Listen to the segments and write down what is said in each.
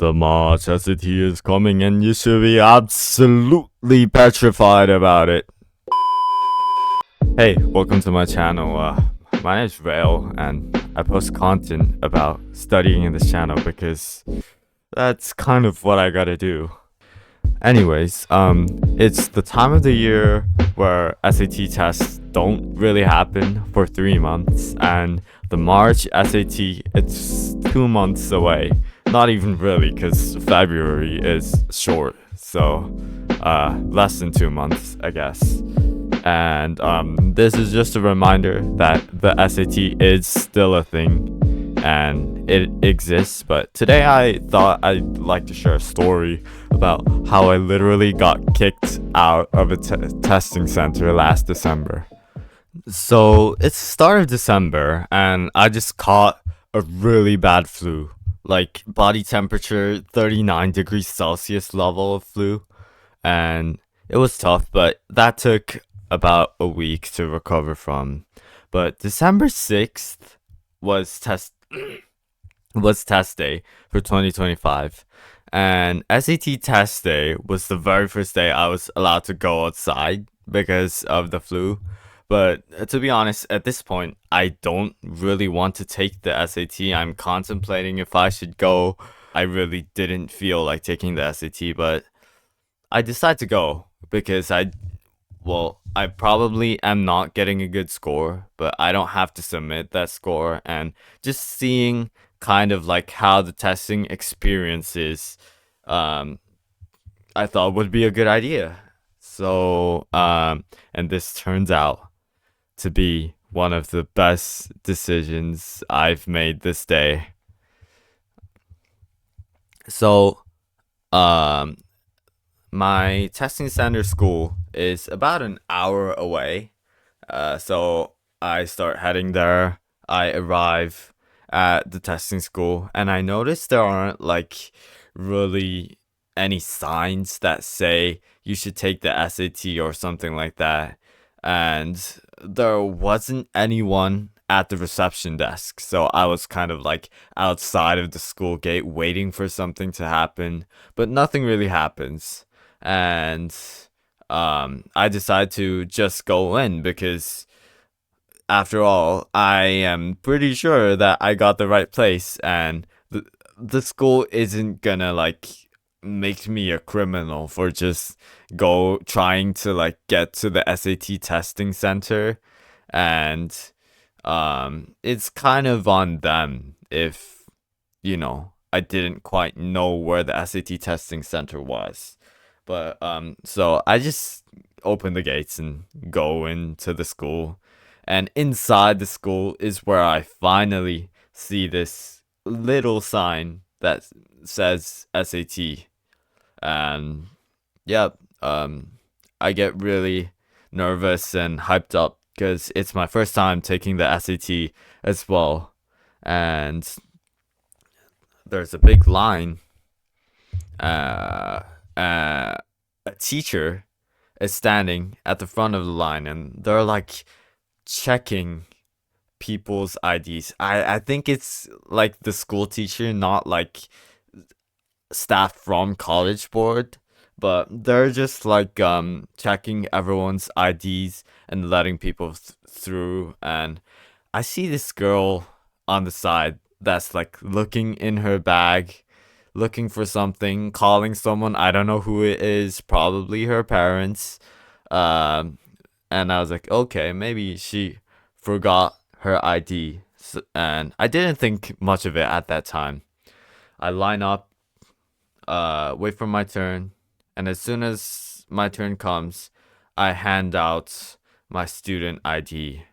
The March SAT is coming and you should be absolutely petrified about it. Hey, welcome to my channel. My name is Rail and I post content about studying in this channel because that's kind of what I gotta do. Anyways, it's the time of the year where SAT tests don't really happen for 3 months, and the March SAT, it's 2 months away. Not even really, because February is short, so less than 2 months, I guess. And this is just a reminder that the SAT is still a thing and it exists. But today I thought I'd like to share a story about how I literally got kicked out of a testing center last December. So it's the start of December and I just caught a really bad flu, like body temperature 39 degrees Celsius level of flu, and it was tough, but that took about a week to recover from. But December 6th was test day for 2025, and SAT test day was the very first day I was allowed to go outside because of the flu. But to be honest, at this point, I don't really want to take the SAT. I'm contemplating if I should go. I really didn't feel like taking the SAT, but I decided to go because I probably am not getting a good score, but I don't have to submit that score. And just seeing kind of like how the testing experience is, I thought would be a good idea. So, and this turns out to be one of the best decisions I've made this day. So, my testing center school is about an hour away. So I start heading there. I arrive at the testing school and I notice there aren't like really any signs that say you should take the SAT or something like that. And there wasn't anyone at the reception desk. So I was kind of like outside of the school gate waiting for something to happen, but nothing really happens. And I decided to just go in because after all, I am pretty sure that I got the right place and the school isn't gonna like make me a criminal for just trying to like get to the SAT testing center. And it's kind of on them if I didn't quite know where the SAT testing center was. But so I just open the gates and go into the school, and inside the school is where I finally see this little sign that says SAT. And yeah, I get really nervous and hyped up because it's my first time taking the SAT as well, and there's a big line. A teacher is standing at the front of the line and they're like checking people's IDs. I think it's like the school teacher, not like staff from college board, but they're just like checking everyone's IDs and letting people through. And I see this girl on the side that's like looking in her bag, looking for something, calling someone. I don't know who it is, probably her parents. And I was like, okay, maybe she forgot her ID. And I didn't think much of it at that time. I line up, wait for my turn, and as soon as my turn comes, I hand out my student ID.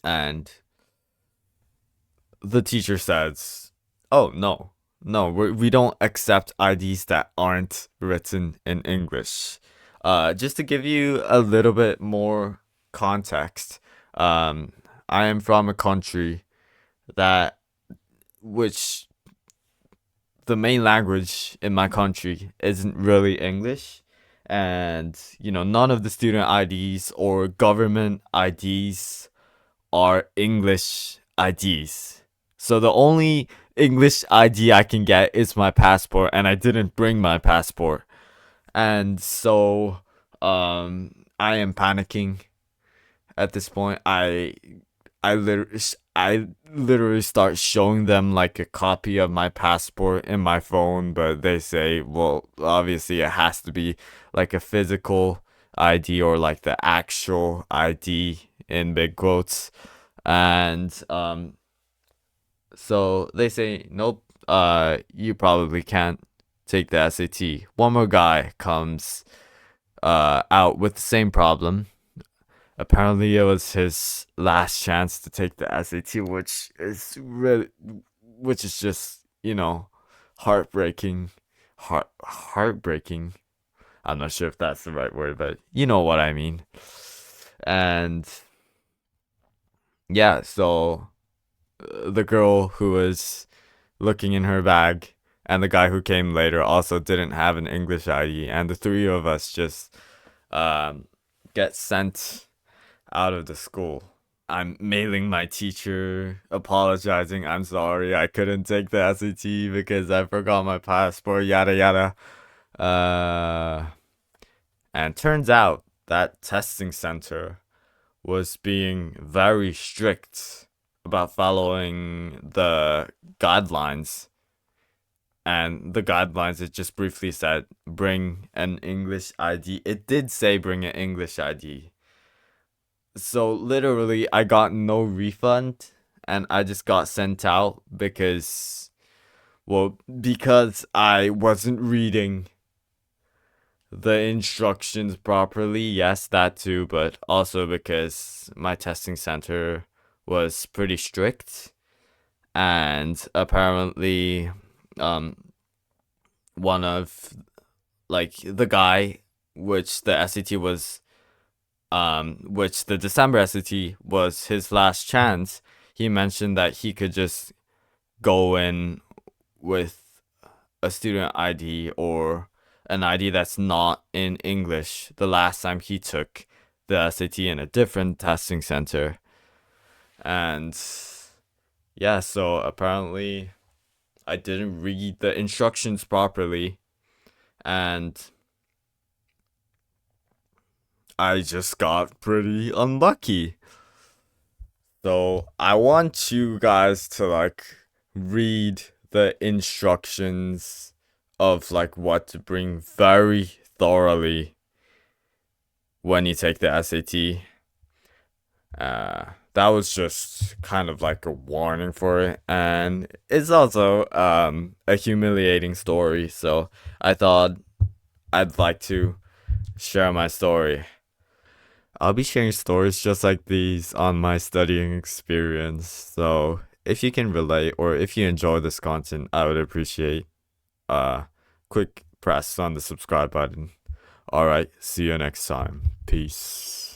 And the teacher says, oh, no, we don't accept IDs that aren't written in English. Just to give you a little bit more context, I am from a country which the main language in my country isn't really English. And, none of the student IDs or government IDs are English IDs. So the only English ID I can get is my passport, and I didn't bring my passport. And so I am panicking at this point. I literally start showing them like a copy of my passport in my phone, but they say, well, obviously it has to be like a physical ID or like the actual ID in big quotes. And so they say, nope, you probably can't take the SAT. One more guy comes out with the same problem. Apparently, it was his last chance to take the SAT, which is just, heartbreaking. Heartbreaking. I'm not sure if that's the right word, but you know what I mean. And yeah, so the girl who was looking in her bag and the guy who came later also didn't have an English ID, and the three of us just get sent out of the school. I'm mailing my teacher, apologizing. I'm sorry, I couldn't take the SAT because I forgot my passport, yada yada. And turns out that testing center was being very strict about following the guidelines. And the guidelines, it just briefly said bring an English ID. It did say bring an English ID. So literally, I got no refund and I just got sent out because I wasn't reading the instructions properly. Yes, that too, but also because my testing center was pretty strict, and apparently one of like the guy which the SAT was which the December SAT was his last chance, he mentioned that he could just go in with a student ID or an ID that's not in English the last time he took the SAT in a different testing center. And yeah, so apparently I didn't read the instructions properly, and I just got pretty unlucky. So I want you guys to like read the instructions of like what to bring very thoroughly when you take the SAT. That was just kind of like a warning for it, and it's also a humiliating story. So I thought I'd like to share my story. I'll be sharing stories just like these on my studying experience. So if you can relate or if you enjoy this content, I would appreciate a quick press on the subscribe button. All right, see you next time. Peace.